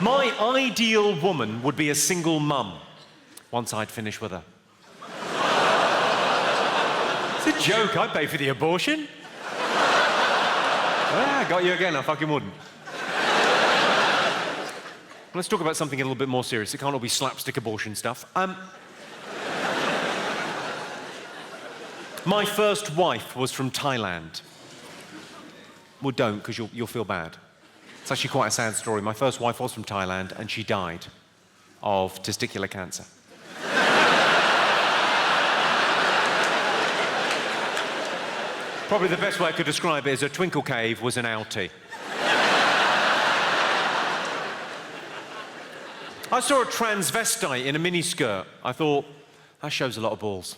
My ideal woman would be a single mum, once I'd finished with her. It's a joke, I'd pay for the abortion. Ah, got you again, I fucking wouldn't. Let's talk about something a little bit more serious. It can't all be slapstick abortion stuff. My first wife was from Thailand. Well, don't, because you'll feel bad. It's actually quite a sad story. My first wife was from Thailand, and she died of testicular cancer. Probably the best way I could describe it is a twinkle cave was an outie. I saw a transvestite in a miniskirt. I thought, that shows a lot of balls.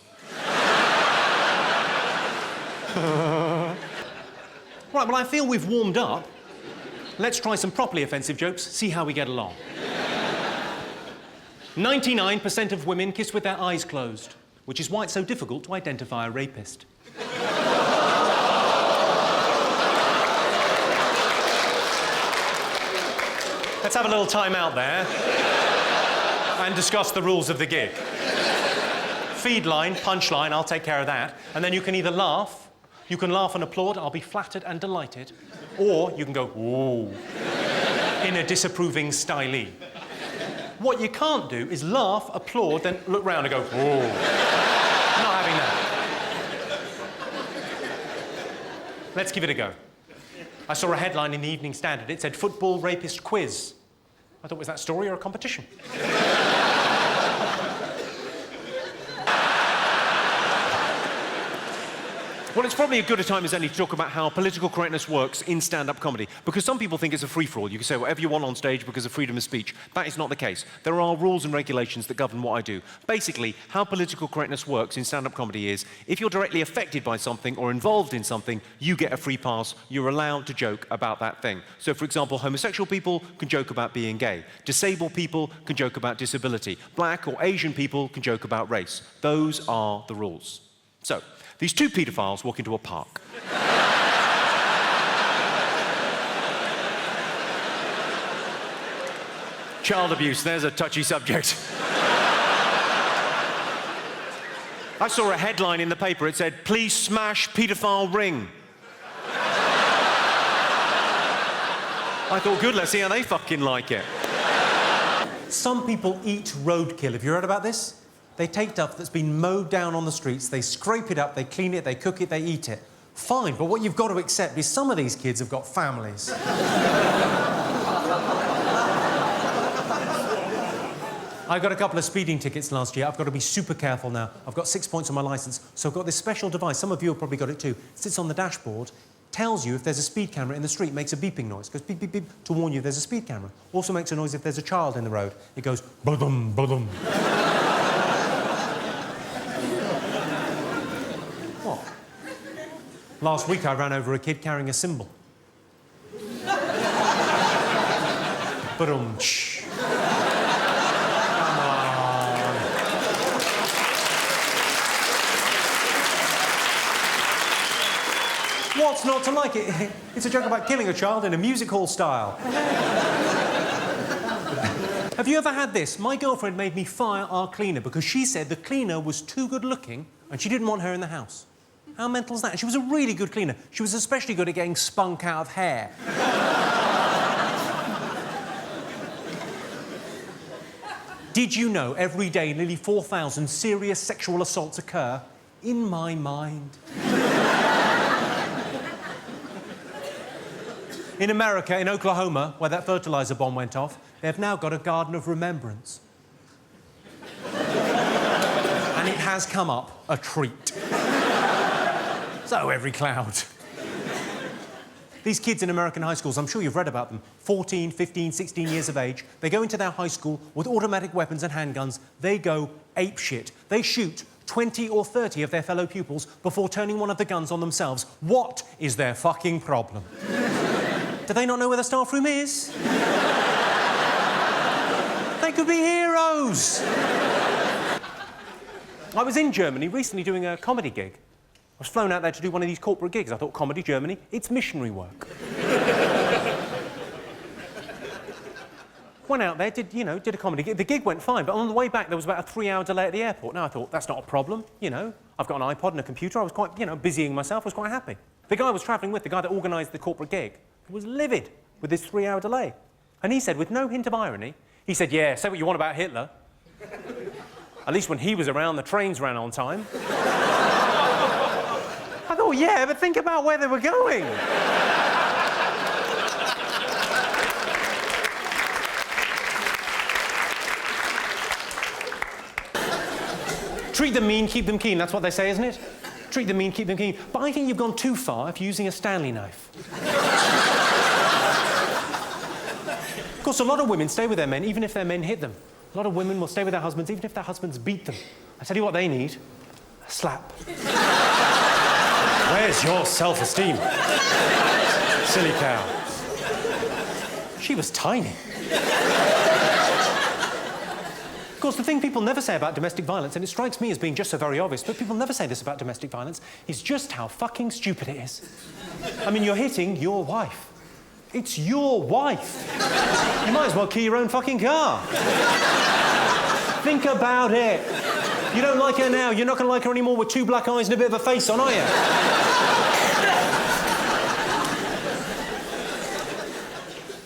Right, well, I feel we've warmed up. Let's try some properly offensive jokes, see how we get along. 99% of women kiss with their eyes closed, which is why it's so difficult to identify a rapist. Let's have a little time out there and discuss the rules of the gig. Feed line, punch line, I'll take care of that. And then you can either laugh, you can laugh and applaud, I'll be flattered and delighted, or you can go, ooh, in a disapproving stylee. What you can't do is laugh, applaud, then look round and go, ooh. Not having that. Let's give it a go. I saw a headline in the Evening Standard. It said, football rapist quiz. I thought, was that story or a competition? Well, it's probably as good a time as any to talk about how political correctness works in stand-up comedy, because some people think it's a free-for-all. You can say whatever you want on stage because of freedom of speech. That is not the case. There are rules and regulations that govern what I do. Basically, how political correctness works in stand-up comedy is, if you're directly affected by something or involved in something, you get a free pass. You're allowed to joke about that thing. So, for example, homosexual people can joke about being gay. Disabled people can joke about disability. Black or Asian people can joke about race. Those are the rules. So, these two paedophiles walk into a park. Child abuse, there's a touchy subject. I saw a headline in the paper. It said, "Please smash paedophile ring." I thought, good, let's see how they fucking like it. Some people eat roadkill. Have you heard about this? They take stuff that's been mowed down on the streets, they scrape it up, they clean it, they cook it, they eat it. Fine, but what you've got to accept is some of these kids have got families. I got a couple of speeding tickets last year. I've got to be super careful now. I've got 6 points on my licence, so I've got this special device. Some of you have probably got it too. It sits on the dashboard, tells you if there's a speed camera in the street, makes a beeping noise. It goes beep, beep, beep, to warn you there's a speed camera. Also makes a noise if there's a child in the road. It goes ba-dum, ba-dum. What? Last week I ran over a kid carrying a cymbal. Ba-dum-tsh. Come on. What's not to like it? It's a joke about killing a child in a music hall style. Have you ever had this? My girlfriend made me fire our cleaner because she said the cleaner was too good looking and she didn't want her in the house. How mental is that? She was a really good cleaner. She was especially good at getting spunk out of hair. Did you know every day nearly 4,000 serious sexual assaults occur? In my mind. In America, in Oklahoma, where that fertilizer bomb went off, they've now got a garden of remembrance. And it has come up a treat. So every cloud. These kids in American high schools, I'm sure you've read about them, 14, 15, 16 years of age, they go into their high school with automatic weapons and handguns, they go apeshit. They shoot 20 or 30 of their fellow pupils before turning one of the guns on themselves. What is their fucking problem? Do they not know where the staff room is? They could be heroes. I was in Germany recently doing a comedy gig. I was flown out there to do one of these corporate gigs. I thought, comedy, Germany, it's missionary work. Went out there, did a comedy gig. The gig went fine, but on the way back, there was about a 3-hour delay at the airport. Now, I thought, that's not a problem, I've got an iPod and a computer. I was quite, busying myself. I was quite happy. The guy I was travelling with, the guy that organised the corporate gig, was livid with this 3-hour delay. And he said, with no hint of irony, he said, yeah, say what you want about Hitler. At least when he was around, the trains ran on time. I thought, yeah, but think about where they were going. Treat them mean, keep them keen. That's what they say, isn't it? Treat them mean, keep them keen. But I think you've gone too far if you're using a Stanley knife. Of course, a lot of women stay with their men even if their men hit them. A lot of women will stay with their husbands even if their husbands beat them. I tell you what they need. A slap. Where's your self-esteem? Silly cow. She was tiny. Of course, the thing people never say about domestic violence, and it strikes me as being just so very obvious, but people never say this about domestic violence, is just how fucking stupid it is. I mean, you're hitting your wife. It's your wife. You might as well key your own fucking car. Think about it. You don't like her now, you're not going to like her anymore with 2 black eyes and a bit of a face on, are you?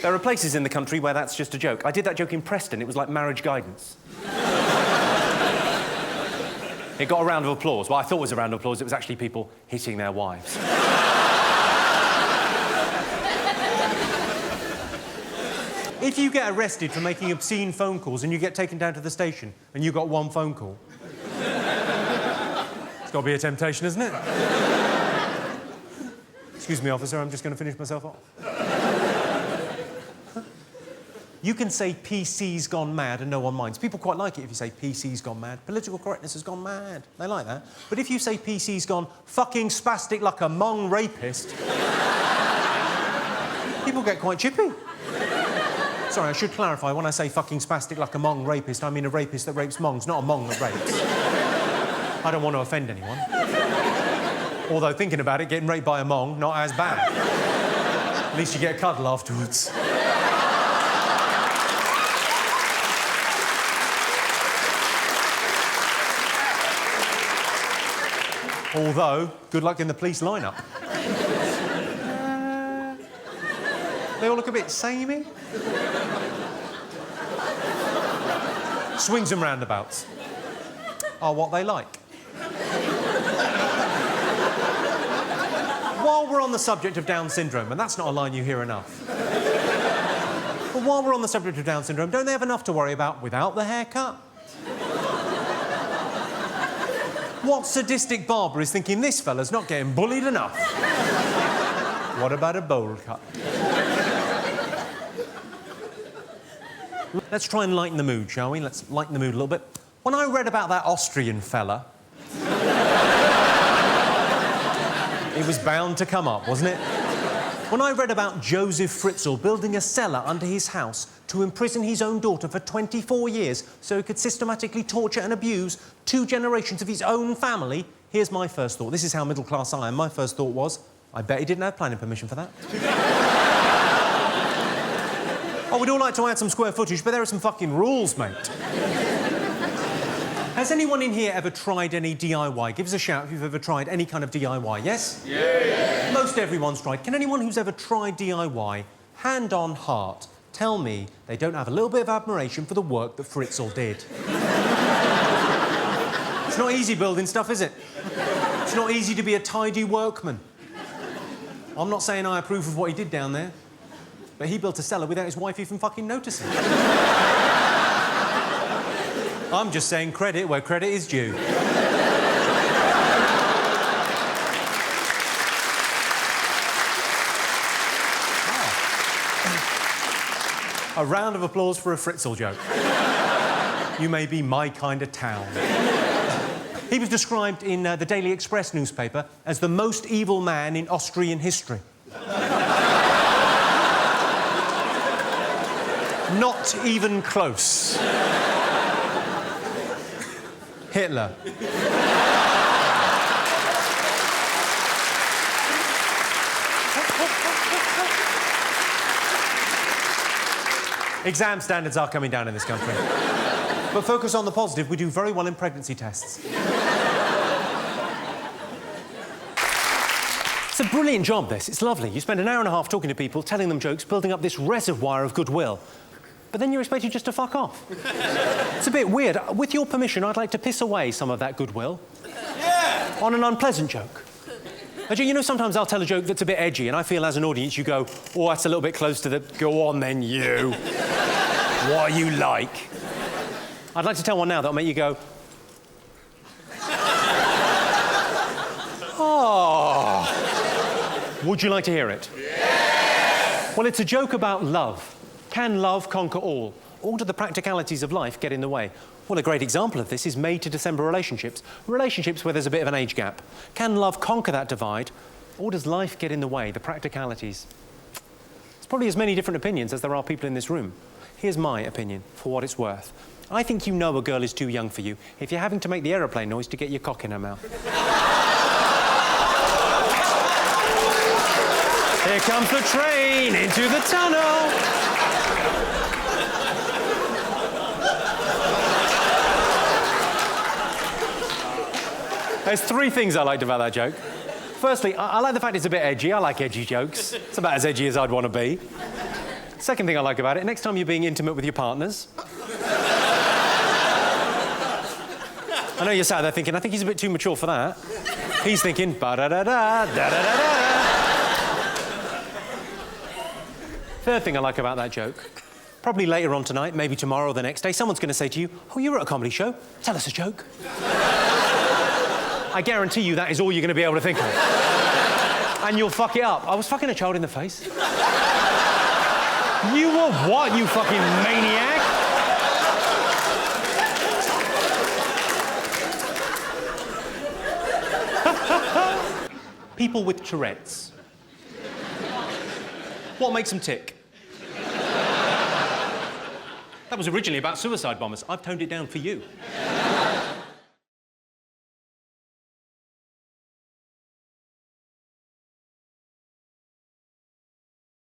There are places in the country where that's just a joke. I did that joke in Preston. It was like marriage guidance. It got a round of applause. Well, I thought it was a round of applause. It was actually people hitting their wives. If you get arrested for making obscene phone calls and you get taken down to the station and you got 1 phone call, it's got to be a temptation, isn't it? Excuse me, officer, I'm just going to finish myself off. You can say PC's gone mad and no one minds. People quite like it if you say PC's gone mad. Political correctness has gone mad. They like that. But if you say PC's gone fucking spastic like a Hmong rapist, people get quite chippy. Sorry, I should clarify. When I say fucking spastic like a Hmong rapist, I mean a rapist that rapes Hmongs, not a Hmong that rapes. I don't want to offend anyone. Although, thinking about it, getting raped by a Hmong, not as bad. At least you get a cuddle afterwards. Although, good luck in the police lineup. They all look a bit samey. Swings and roundabouts are what they like. While we're on the subject of Down syndrome, and that's not a line you hear enough, but while we're on the subject of Down syndrome, don't they have enough to worry about without the haircut? What sadistic barber is thinking this fella's not getting bullied enough? What about a bowl cut? Let's try and lighten the mood, shall we? Let's lighten the mood a little bit. When I read about that Austrian fella, it was bound to come up, wasn't it? When I read about Joseph Fritzl building a cellar under his house to imprison his own daughter for 24 years so he could systematically torture and abuse 2 generations of his own family, here's my first thought. This is how middle class I am. My first thought was, I bet he didn't have planning permission for that. Oh, we'd all like to add some square footage, but there are some fucking rules, mate. Has anyone in here ever tried any DIY? Give us a shout if you've ever tried any kind of DIY, yes? Yeah. Most everyone's tried. Can anyone who's ever tried DIY, hand on heart, tell me they don't have a little bit of admiration for the work that Fritzl did? It's not easy building stuff, is it? It's not easy to be a tidy workman. I'm not saying I approve of what he did down there, but he built a cellar without his wife even fucking noticing. I'm just saying credit where credit is due. A round of applause for a Fritzl joke. You may be my kind of town. He was described in the Daily Express newspaper as the most evil man in Austrian history. Not even close. Hitler. Exam standards are coming down in this country. But focus on the positive. We do very well in pregnancy tests. It's a brilliant job, this. It's lovely. You spend an hour and a half talking to people, telling them jokes, building up this reservoir of goodwill. But then you're expected just to fuck off. It's a bit weird. With your permission, I'd like to piss away some of that goodwill. Yeah! On an unpleasant joke. You know, sometimes I'll tell a joke that's a bit edgy, and I feel as an audience you go, oh, that's a little bit close to the... Go on then, you. What are you like? I'd like to tell one now that'll make you go... Oh. Would you like to hear it? Yes! Well, it's a joke about love. Can love conquer all? Or do the practicalities of life get in the way? Well, a great example of this is May to December relationships. Relationships where there's a bit of an age gap. Can love conquer that divide? Or does life get in the way, the practicalities? There's probably as many different opinions as there are people in this room. Here's my opinion, for what it's worth. I think you know a girl is too young for you if you're having to make the aeroplane noise to get your cock in her mouth. Here comes the train into the tunnel. There's three things I liked about that joke. Firstly, I like the fact it's a bit edgy. I like edgy jokes. It's about as edgy as I'd want to be. Second thing I like about it, next time you're being intimate with your partners... I know you're sat there thinking, I think he's a bit too mature for that. He's thinking, ba-da-da-da, da-da-da-da. Third thing I like about that joke, probably later on tonight, maybe tomorrow or the next day, someone's going to say to you, oh, you were at a comedy show. Tell us a joke. I guarantee you that is all you're going to be able to think of. And you'll fuck it up. I was fucking a child in the face. You were what, you fucking maniac? People with Tourette's. What makes them tick? That was originally about suicide bombers. I've toned it down for you.